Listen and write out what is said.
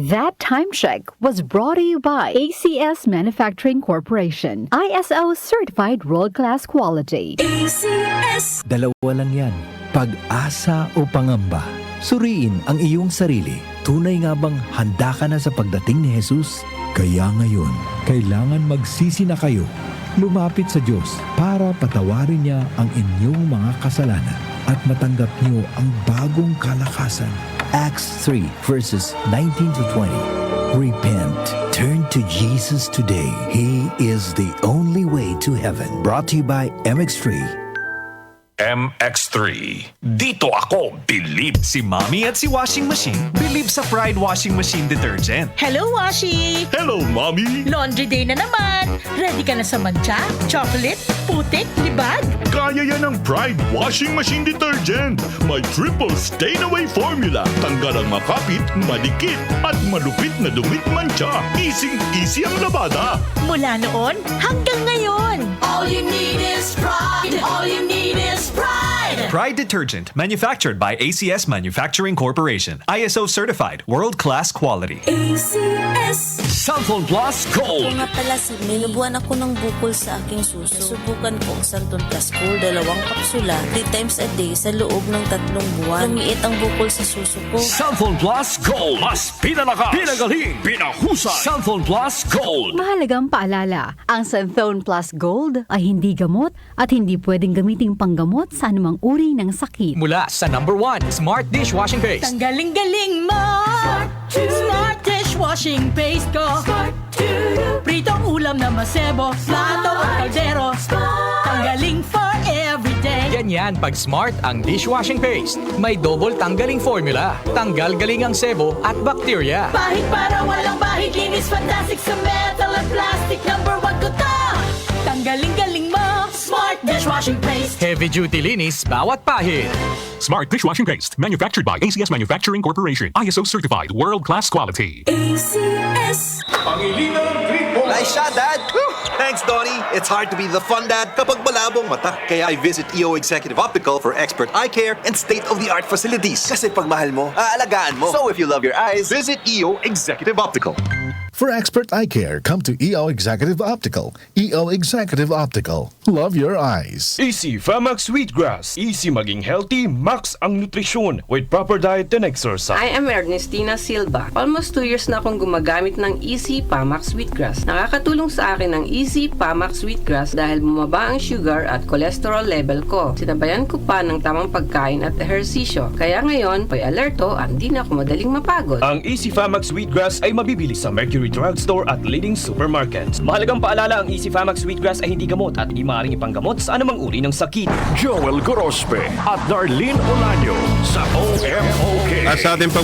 That time check was brought to you by ACS Manufacturing Corporation, ISO certified world-class quality. ACS. Dalawa lang yan, pag-asa o pangamba. Suriin ang iyong sarili. Tunay nga bang handa ka na sa pagdating ni Jesus? Kaya ngayon, kailangan magsisi na kayo. Lumapit sa Diyos para patawarin niya ang inyong mga kasalanan at matanggap niyo ang bagong kalakasan. Acts 3 verses 19 to 20. Repent. Turn to Jesus today. He is the only way to heaven. Brought to you by MX3. MX3. Dito ako believe. Si Mommy at si Washing Machine believe sa Pride Washing Machine Detergent. Hello, Washi! Hello, Mommy! Laundry day na naman! Ready ka na sa mancha, chocolate, putik, libag? Kaya yan ang Pride Washing Machine Detergent. May triple stain-away formula. Tanggal ang makapit, madikit, at malupit na dumit mancha. Easy ang labada. Mula noon hanggang ngayon. All you need is pride. All you need is pride. Pride Detergent, manufactured by ACS Manufacturing Corporation. ISO certified, world-class quality. ACS. Cellphone Plus Gold. Kung nga pala, minubuan ako ng bukol sa aking suso. Subukan ko ang Santon Plus Gold, 2 kapsula, 3 times a day sa loob ng 3 buwan. Lumiit ang bukol sa suso ko. Cellphone Plus Gold. Mas pinalakas, pinagaling, pinahusay. Cellphone Plus Gold. Mahalagang paalala, ang Santhone Plus Gold ay hindi gamot at hindi pwedeng gamiting panggamot sa anumang uri ng sakit. Mula sa number 1, Smart Dishwashing Paste. Tanggaling-galing mo! Smart dishwashing paste ko! Pritong ulam na masebo, plato at kaldero. Tanggaling for everyday. Ganyan pag Smart ang dishwashing paste. May double tanggaling formula. Tanggal galing ang sebo at bakterya. Bahid para walang bahid, linis fantastic sa metal at plastic. Number 1 ko to! Tanggaling-galing mo! Smart dishwashing paste. Heavy duty linis bawat pahid. Smart Dishwashing Paste. Manufactured by ACS Manufacturing Corporation. ISO certified, world-class quality. ACS. Nice shot, Dad! Thanks, Donnie. It's hard to be the fun dad kapag malabong mata. Kaya I visit EO Executive Optical for expert eye care and state-of-the-art facilities. Kasi pag mahal mo, aalagaan mo. So if you love your eyes, visit EO Executive Optical. For expert eye care, come to EO Executive Optical. EO Executive Optical. Love your eyes. Easy Famax Wheatgrass. Easy maging healthy, max ang nutrisyon with proper diet and exercise. I am Ernestina Silva. Almost 2 years na akong gumagamit ng Easy Famax Wheatgrass. Nakakatulong sa akin ang Easy Famax Wheatgrass dahil bumaba ang sugar at cholesterol level ko. Sinabayan ko pa ng tamang pagkain at ehersisyo. Kaya ngayon, may alerto at di na ako madaling mapagod. Ang Easy Famax Wheatgrass ay mabibili sa Mercury Drugstore at leading supermarkets. Mahalagang paalala, ang Easy Famax Wheatgrass ay hindi gamot at hindi maaaring ipanggamot sa anumang uri ng sakit. Joel Gorospe at Darlene Olanyo sa OMOK. At sa ating